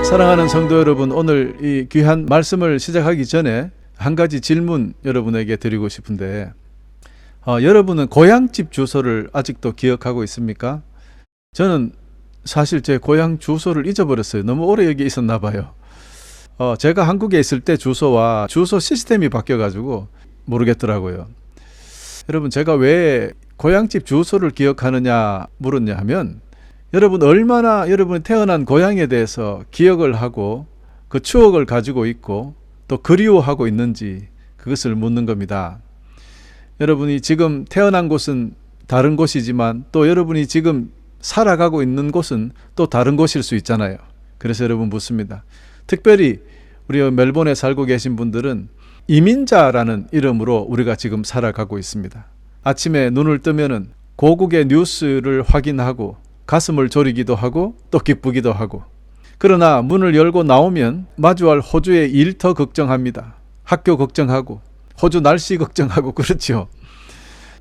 사랑하는 성도 여러분, 오늘 이 귀한 말씀을 시작하기 전에 한 가지 질문 여러분에게 드리고 싶은데, 여러분은 고향집 주소를 아직도 기억하고 있습니까? 저는 사실 제 고향 주소를 잊어버렸어요. 너무 오래 여기 있었나 봐요. 제가 한국에 있을 때 주소와 주소 시스템이 바뀌어가지고 모르겠더라고요. 여러분, 제가 왜 고향집 주소를 기억하느냐 물었냐 하면, 여러분 얼마나 여러분이 태어난 고향에 대해서 기억을 하고 그 추억을 가지고 있고 또 그리워하고 있는지 그것을 묻는 겁니다. 여러분이 지금 태어난 곳은 다른 곳이지만 또 여러분이 지금 살아가고 있는 곳은 또 다른 곳일 수 있잖아요. 그래서 여러분 묻습니다. 특별히 우리 멜번에 살고 계신 분들은 이민자라는 이름으로 우리가 지금 살아가고 있습니다. 아침에 눈을 뜨면은 고국의 뉴스를 확인하고 가슴을 졸이기도 하고 또 기쁘기도 하고, 그러나 문을 열고 나오면 마주할 호주의 일터 걱정합니다. 학교 걱정하고 호주 날씨 걱정하고 그렇죠.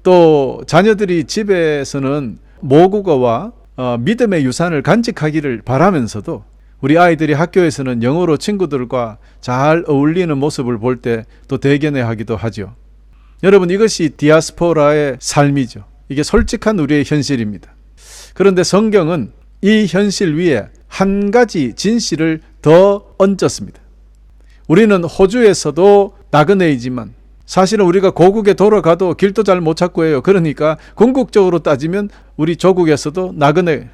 또 자녀들이 집에서는 모국어와 믿음의 유산을 간직하기를 바라면서도 우리 아이들이 학교에서는 영어로 친구들과 잘 어울리는 모습을 볼 때 또 대견해하기도 하죠. 여러분, 이것이 디아스포라의 삶이죠. 이게 솔직한 우리의 현실입니다. 그런데 성경은 이 현실 위에 한 가지 진실을 더 얹었습니다. 우리는 호주에서도 나그네이지만 사실은 우리가 고국에 돌아가도 길도 잘 못 찾고 해요. 그러니까 궁극적으로 따지면 우리 조국에서도 나그네.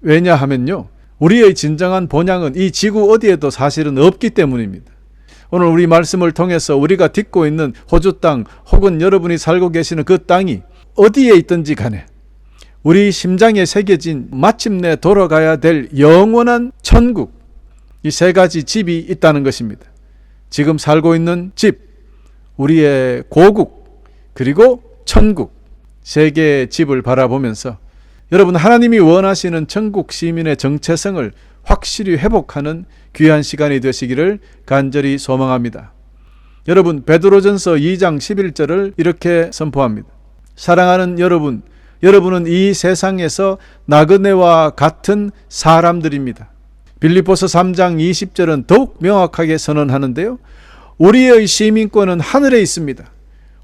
왜냐하면요, 우리의 진정한 본향은 이 지구 어디에도 사실은 없기 때문입니다. 오늘 우리 말씀을 통해서 우리가 딛고 있는 호주 땅 혹은 여러분이 살고 계시는 그 땅이 어디에 있든지 간에 우리 심장에 새겨진 마침내 돌아가야 될 영원한 천국, 이 세 가지 집이 있다는 것입니다. 지금 살고 있는 집, 우리의 고국, 그리고 천국, 세 개의 집을 바라보면서 여러분, 하나님이 원하시는 천국 시민의 정체성을 확실히 회복하는 귀한 시간이 되시기를 간절히 소망합니다. 여러분, 베드로전서 2장 11절을 이렇게 선포합니다. 사랑하는 여러분, 여러분은 이 세상에서 나그네와 같은 사람들입니다. 빌립보서 3장 20절은 더욱 명확하게 선언하는데요, 우리의 시민권은 하늘에 있습니다.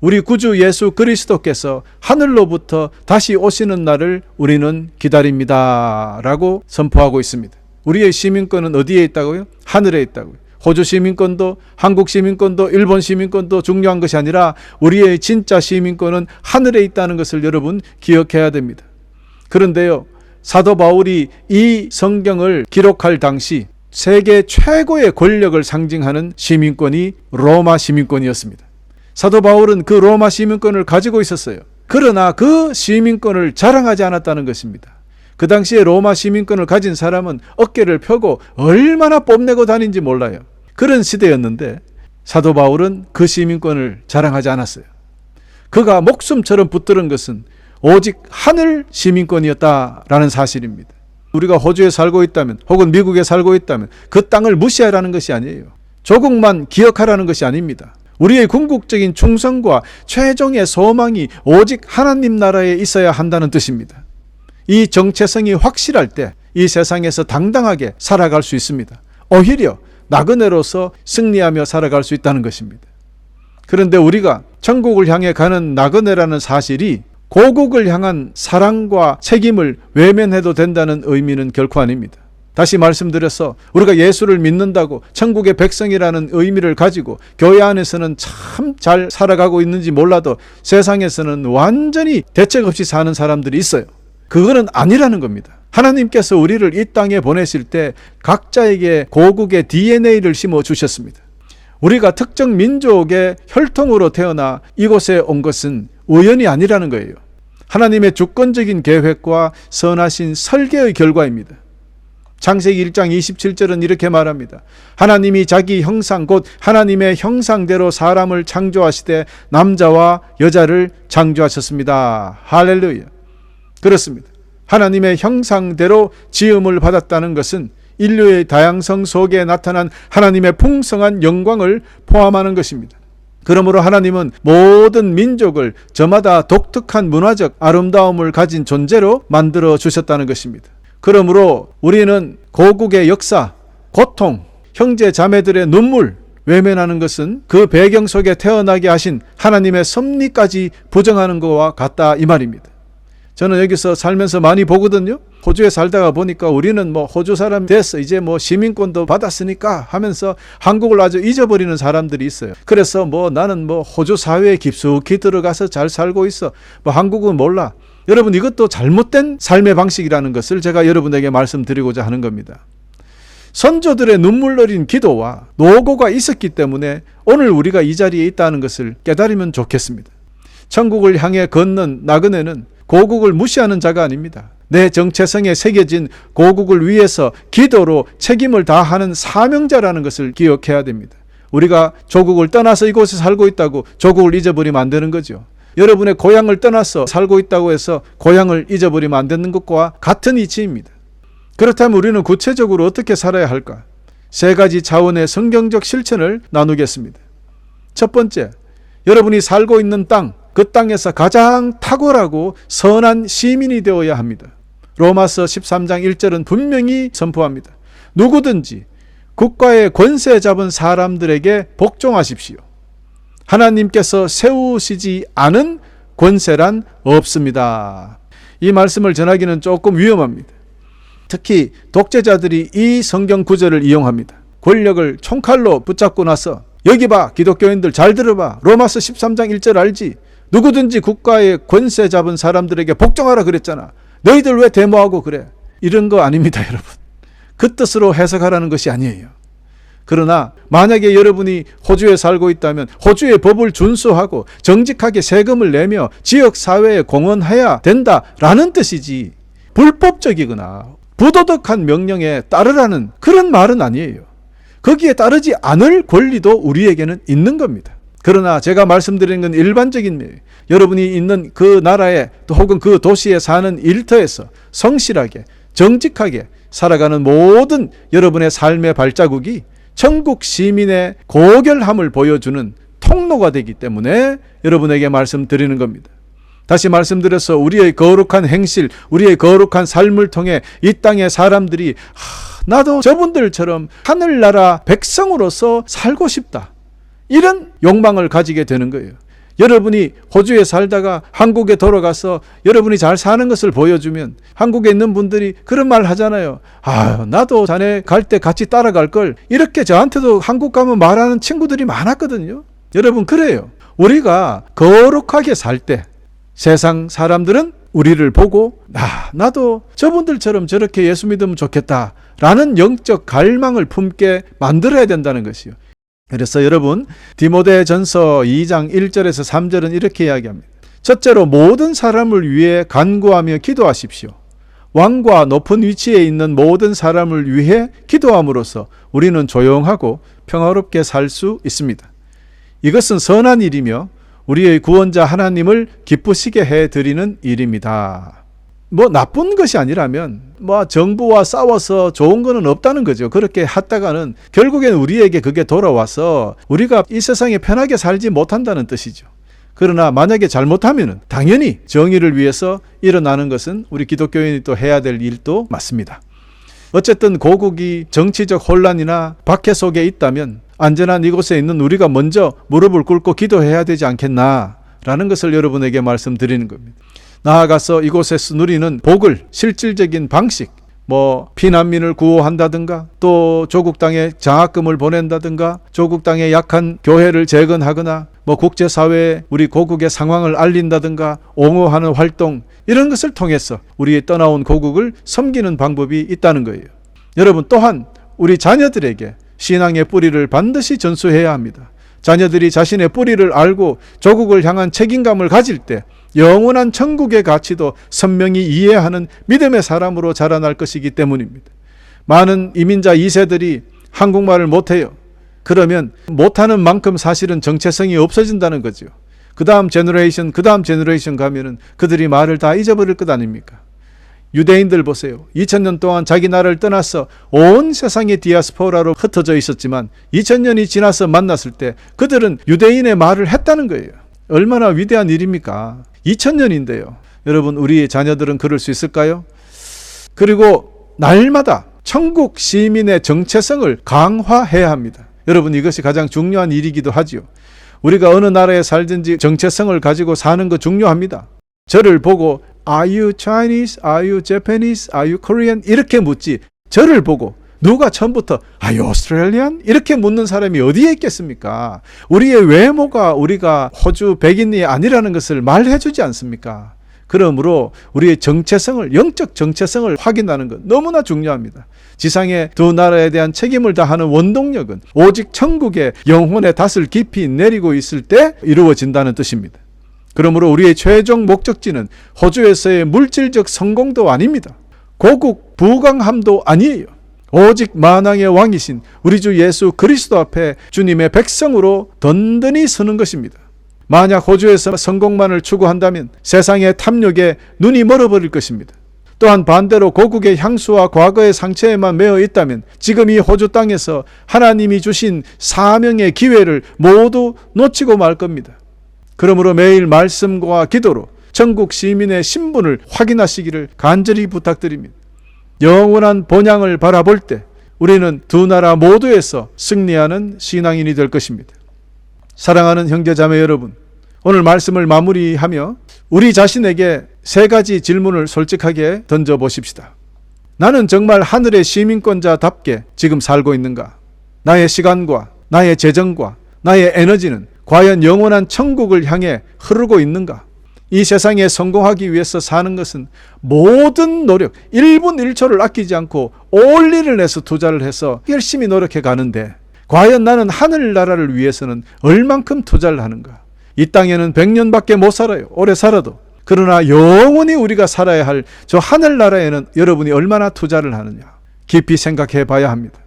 우리 구주 예수 그리스도께서 하늘로부터 다시 오시는 날을 우리는 기다립니다 라고 선포하고 있습니다. 우리의 시민권은 어디에 있다고요? 하늘에 있다고요. 호주 시민권도 한국 시민권도 일본 시민권도 중요한 것이 아니라 우리의 진짜 시민권은 하늘에 있다는 것을 여러분 기억해야 됩니다. 그런데요, 사도 바울이 이 성경을 기록할 당시 세계 최고의 권력을 상징하는 시민권이 로마 시민권이었습니다. 사도 바울은 그 로마 시민권을 가지고 있었어요. 그러나 그 시민권을 자랑하지 않았다는 것입니다. 그 당시에 로마 시민권을 가진 사람은 어깨를 펴고 얼마나 뽐내고 다닌지 몰라요. 그런 시대였는데 사도 바울은 그 시민권을 자랑하지 않았어요. 그가 목숨처럼 붙들은 것은 오직 하늘 시민권이었다라는 사실입니다. 우리가 호주에 살고 있다면 혹은 미국에 살고 있다면 그 땅을 무시하라는 것이 아니에요. 조국만 기억하라는 것이 아닙니다. 우리의 궁극적인 충성과 최종의 소망이 오직 하나님 나라에 있어야 한다는 뜻입니다. 이 정체성이 확실할 때 이 세상에서 당당하게 살아갈 수 있습니다. 오히려 나그네로서 승리하며 살아갈 수 있다는 것입니다. 그런데 우리가 천국을 향해 가는 나그네라는 사실이 고국을 향한 사랑과 책임을 외면해도 된다는 의미는 결코 아닙니다. 다시 말씀드려서 우리가 예수를 믿는다고 천국의 백성이라는 의미를 가지고 교회 안에서는 참 잘 살아가고 있는지 몰라도 세상에서는 완전히 대책 없이 사는 사람들이 있어요. 그거는 아니라는 겁니다. 하나님께서 우리를 이 땅에 보내실 때 각자에게 고국의 DNA를 심어 주셨습니다. 우리가 특정 민족의 혈통으로 태어나 이곳에 온 것은 우연이 아니라는 거예요. 하나님의 주권적인 계획과 선하신 설계의 결과입니다. 창세기 1장 27절은 이렇게 말합니다. 하나님이 자기 형상 곧 하나님의 형상대로 사람을 창조하시되 남자와 여자를 창조하셨습니다. 할렐루야. 그렇습니다. 하나님의 형상대로 지음을 받았다는 것은 인류의 다양성 속에 나타난 하나님의 풍성한 영광을 포함하는 것입니다. 그러므로 하나님은 모든 민족을 저마다 독특한 문화적 아름다움을 가진 존재로 만들어 주셨다는 것입니다. 그러므로 우리는 고국의 역사, 고통, 형제 자매들의 눈물 외면하는 것은 그 배경 속에 태어나게 하신 하나님의 섭리까지 부정하는 것과 같다 이 말입니다. 저는 여기서 살면서 많이 보거든요. 호주에 살다가 보니까 우리는 뭐 호주 사람 됐어, 이제 뭐 시민권도 받았으니까 하면서 한국을 아주 잊어버리는 사람들이 있어요. 그래서 뭐 나는 뭐 호주 사회에 깊숙이 들어가서 잘 살고 있어, 뭐 한국은 몰라. 여러분, 이것도 잘못된 삶의 방식이라는 것을 제가 여러분에게 말씀드리고자 하는 겁니다. 선조들의 눈물 어린 기도와 노고가 있었기 때문에 오늘 우리가 이 자리에 있다는 것을 깨달으면 좋겠습니다. 천국을 향해 걷는 나그네는 고국을 무시하는 자가 아닙니다. 내 정체성에 새겨진 고국을 위해서 기도로 책임을 다하는 사명자라는 것을 기억해야 됩니다. 우리가 조국을 떠나서 이곳에 살고 있다고 조국을 잊어버리면 안 되는 거죠. 여러분의 고향을 떠나서 살고 있다고 해서 고향을 잊어버리면 안 되는 것과 같은 이치입니다. 그렇다면 우리는 구체적으로 어떻게 살아야 할까? 세 가지 차원의 성경적 실천을 나누겠습니다. 첫 번째, 여러분이 살고 있는 땅, 그 땅에서 가장 탁월하고 선한 시민이 되어야 합니다. 로마서 13장 1절은 분명히 선포합니다. 누구든지 국가의 권세 잡은 사람들에게 복종하십시오. 하나님께서 세우시지 않은 권세란 없습니다. 이 말씀을 전하기는 조금 위험합니다. 특히 독재자들이 이 성경 구절을 이용합니다. 권력을 총칼로 붙잡고 나서 여기 봐, 기독교인들 잘 들어봐. 로마서 13장 1절 알지? 누구든지 국가의 권세 잡은 사람들에게 복종하라 그랬잖아. 너희들 왜 데모하고 그래? 이런 거 아닙니다, 여러분. 그 뜻으로 해석하라는 것이 아니에요. 그러나 만약에 여러분이 호주에 살고 있다면 호주의 법을 준수하고 정직하게 세금을 내며 지역사회에 공헌해야 된다라는 뜻이지, 불법적이거나 부도덕한 명령에 따르라는 그런 말은 아니에요. 거기에 따르지 않을 권리도 우리에게는 있는 겁니다. 그러나 제가 말씀드리는 건 일반적인 면이에요. 여러분이 있는 그 나라에 또 혹은 그 도시에 사는 일터에서 성실하게 정직하게 살아가는 모든 여러분의 삶의 발자국이 천국 시민의 고결함을 보여주는 통로가 되기 때문에 여러분에게 말씀드리는 겁니다. 다시 말씀드려서 우리의 거룩한 행실, 우리의 거룩한 삶을 통해 이 땅의 사람들이 나도 저분들처럼 하늘나라 백성으로서 살고 싶다, 이런 욕망을 가지게 되는 거예요. 여러분이 호주에 살다가 한국에 돌아가서 여러분이 잘 사는 것을 보여주면 한국에 있는 분들이 그런 말 하잖아요. 나도 자네 갈 때 같이 따라갈 걸. 이렇게 저한테도 한국 가면 말하는 친구들이 많았거든요. 여러분, 그래요. 우리가 거룩하게 살 때 세상 사람들은 우리를 보고 나도 저분들처럼 저렇게 예수 믿으면 좋겠다 라는 영적 갈망을 품게 만들어야 된다는 것이요. 그래서 여러분, 디모데전서 2장 1절에서 3절은 이렇게 이야기합니다. 첫째로 모든 사람을 위해 간구하며 기도하십시오. 왕과 높은 위치에 있는 모든 사람을 위해 기도함으로써 우리는 조용하고 평화롭게 살 수 있습니다. 이것은 선한 일이며 우리의 구원자 하나님을 기쁘시게 해드리는 일입니다. 뭐 나쁜 것이 아니라면 뭐 정부와 싸워서 좋은 거는 없다는 거죠. 그렇게 했다가는 결국엔 우리에게 그게 돌아와서 우리가 이 세상에 편하게 살지 못한다는 뜻이죠. 그러나 만약에 잘못하면 당연히 정의를 위해서 일어나는 것은 우리 기독교인이 또 해야 될 일도 맞습니다. 어쨌든 고국이 정치적 혼란이나 박해 속에 있다면 안전한 이곳에 있는 우리가 먼저 무릎을 꿇고 기도해야 되지 않겠나라는 것을 여러분에게 말씀드리는 겁니다. 나아가서 이곳에서 누리는 복을 실질적인 방식, 피난민을 구호한다든가 또 조국 땅에 장학금을 보낸다든가 조국 땅에 약한 교회를 재건하거나 국제사회에 우리 고국의 상황을 알린다든가 옹호하는 활동, 이런 것을 통해서 우리의 떠나온 고국을 섬기는 방법이 있다는 거예요. 여러분, 또한 우리 자녀들에게 신앙의 뿌리를 반드시 전수해야 합니다. 자녀들이 자신의 뿌리를 알고 조국을 향한 책임감을 가질 때 영원한 천국의 가치도 선명히 이해하는 믿음의 사람으로 자라날 것이기 때문입니다. 많은 이민자 2세들이 한국말을 못해요. 그러면 못하는 만큼 사실은 정체성이 없어진다는 거죠. 그 다음 제너레이션 가면은 그들이 말을 다 잊어버릴 것 아닙니까? 유대인들 보세요. 2000년 동안 자기 나라를 떠나서 온 세상의 디아스포라로 흩어져 있었지만 2000년이 지나서 만났을 때 그들은 유대인의 말을 했다는 거예요. 얼마나 위대한 일입니까? 2000년인데요. 여러분, 우리 자녀들은 그럴 수 있을까요? 그리고 날마다 천국 시민의 정체성을 강화해야 합니다. 여러분, 이것이 가장 중요한 일이기도 하지요. 우리가 어느 나라에 살든지 정체성을 가지고 사는 거 중요합니다. 저를 보고 Are you Chinese? Are you Japanese? Are you Korean? 이렇게 묻지, 저를 보고 누가 처음부터 Are you Australian? 이렇게 묻는 사람이 어디에 있겠습니까? 우리의 외모가 우리가 호주 백인이 아니라는 것을 말해주지 않습니까? 그러므로 우리의 정체성을, 영적 정체성을 확인하는 것 너무나 중요합니다. 지상의 두 나라에 대한 책임을 다하는 원동력은 오직 천국의 영혼의 닷을 깊이 내리고 있을 때 이루어진다는 뜻입니다. 그러므로 우리의 최종 목적지는 호주에서의 물질적 성공도 아닙니다. 고국 부강함도 아니에요. 오직 만왕의 왕이신 우리 주 예수 그리스도 앞에 주님의 백성으로 든든히 서는 것입니다. 만약 호주에서 성공만을 추구한다면 세상의 탐욕에 눈이 멀어버릴 것입니다. 또한 반대로 고국의 향수와 과거의 상처에만 매여 있다면 지금 이 호주 땅에서 하나님이 주신 사명의 기회를 모두 놓치고 말 겁니다. 그러므로 매일 말씀과 기도로 천국 시민의 신분을 확인하시기를 간절히 부탁드립니다. 영원한 본향을 바라볼 때 우리는 두 나라 모두에서 승리하는 신앙인이 될 것입니다. 사랑하는 형제자매 여러분, 오늘 말씀을 마무리하며 우리 자신에게 세 가지 질문을 솔직하게 던져보십시다. 나는 정말 하늘의 시민권자답게 지금 살고 있는가? 나의 시간과 나의 재정과 나의 에너지는 과연 영원한 천국을 향해 흐르고 있는가? 이 세상에 성공하기 위해서 사는 것은 모든 노력, 1분 1초를 아끼지 않고 올리를 내서 투자를 해서 열심히 노력해 가는데 과연 나는 하늘나라를 위해서는 얼만큼 투자를 하는가? 이 땅에는 100년밖에 못 살아요. 오래 살아도. 그러나 영원히 우리가 살아야 할 저 하늘나라에는 여러분이 얼마나 투자를 하느냐? 깊이 생각해 봐야 합니다.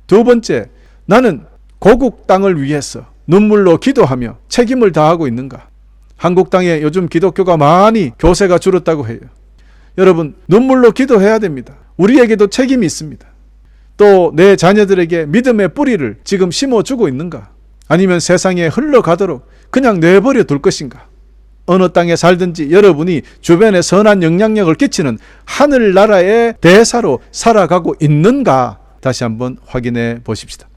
두 번째, 나는 고국 땅을 위해서 눈물로 기도하며 책임을 다하고 있는가? 한국 땅에 요즘 기독교가 많이 교세가 줄었다고 해요. 여러분, 눈물로 기도해야 됩니다. 우리에게도 책임이 있습니다. 또 내 자녀들에게 믿음의 뿌리를 지금 심어주고 있는가? 아니면 세상에 흘러가도록 그냥 내버려 둘 것인가? 어느 땅에 살든지 여러분이 주변에 선한 영향력을 끼치는 하늘나라의 대사로 살아가고 있는가? 다시 한번 확인해 보십시다.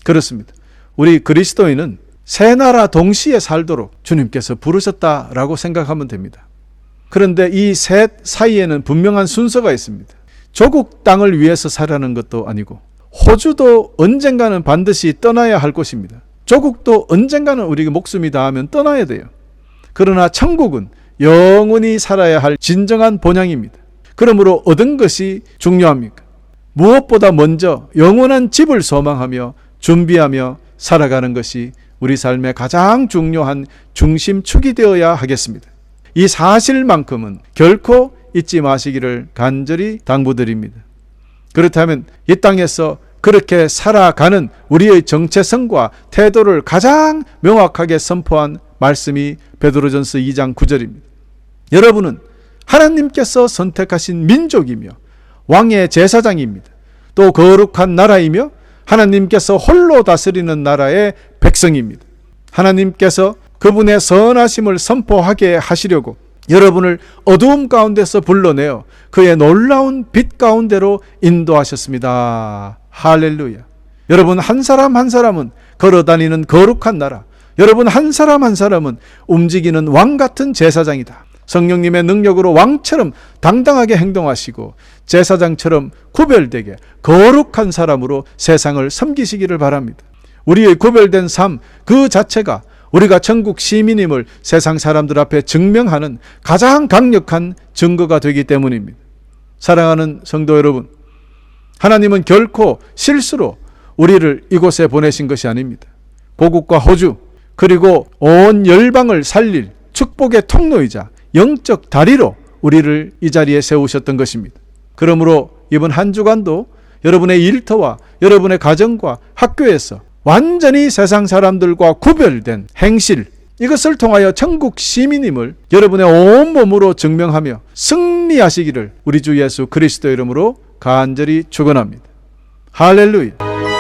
그렇습니다. 우리 그리스도인은 세 나라 동시에 살도록 주님께서 부르셨다라고 생각하면 됩니다. 그런데 이 셋 사이에는 분명한 순서가 있습니다. 조국 땅을 위해서 살아는 것도 아니고 호주도 언젠가는 반드시 떠나야 할 곳입니다. 조국도 언젠가는 우리가 목숨이 닿으면 떠나야 돼요. 그러나 천국은 영원히 살아야 할 진정한 본향입니다. 그러므로 얻은 것이 중요합니까? 무엇보다 먼저 영원한 집을 소망하며 준비하며 살아가는 것이 우리 삶의 가장 중요한 중심축이 되어야 하겠습니다. 이 사실만큼은 결코 잊지 마시기를 간절히 당부드립니다. 그렇다면 이 땅에서 그렇게 살아가는 우리의 정체성과 태도를 가장 명확하게 선포한 말씀이 베드로전서 2장 9절입니다. 여러분은 하나님께서 선택하신 민족이며 왕의 제사장입니다. 또 거룩한 나라이며 하나님께서 홀로 다스리는 나라의 백성입니다. 하나님께서 그분의 선하심을 선포하게 하시려고 여러분을 어두움 가운데서 불러내어 그의 놀라운 빛 가운데로 인도하셨습니다. 할렐루야. 여러분 한 사람 한 사람은 걸어다니는 거룩한 나라, 여러분 한 사람 한 사람은 움직이는 왕 같은 제사장이다. 성령님의 능력으로 왕처럼 당당하게 행동하시고 제사장처럼 구별되게 거룩한 사람으로 세상을 섬기시기를 바랍니다. 우리의 구별된 삶 그 자체가 우리가 천국 시민임을 세상 사람들 앞에 증명하는 가장 강력한 증거가 되기 때문입니다. 사랑하는 성도 여러분, 하나님은 결코 실수로 우리를 이곳에 보내신 것이 아닙니다. 고국과 호주 그리고 온 열방을 살릴 축복의 통로이자 영적 다리로 우리를 이 자리에 세우셨던 것입니다. 그러므로 이번 한 주간도 여러분의 일터와 여러분의 가정과 학교에서 완전히 세상 사람들과 구별된 행실, 이것을 통하여 천국 시민임을 여러분의 온몸으로 증명하며 승리하시기를 우리 주 예수 그리스도 이름으로 간절히 축원합니다. 할렐루야.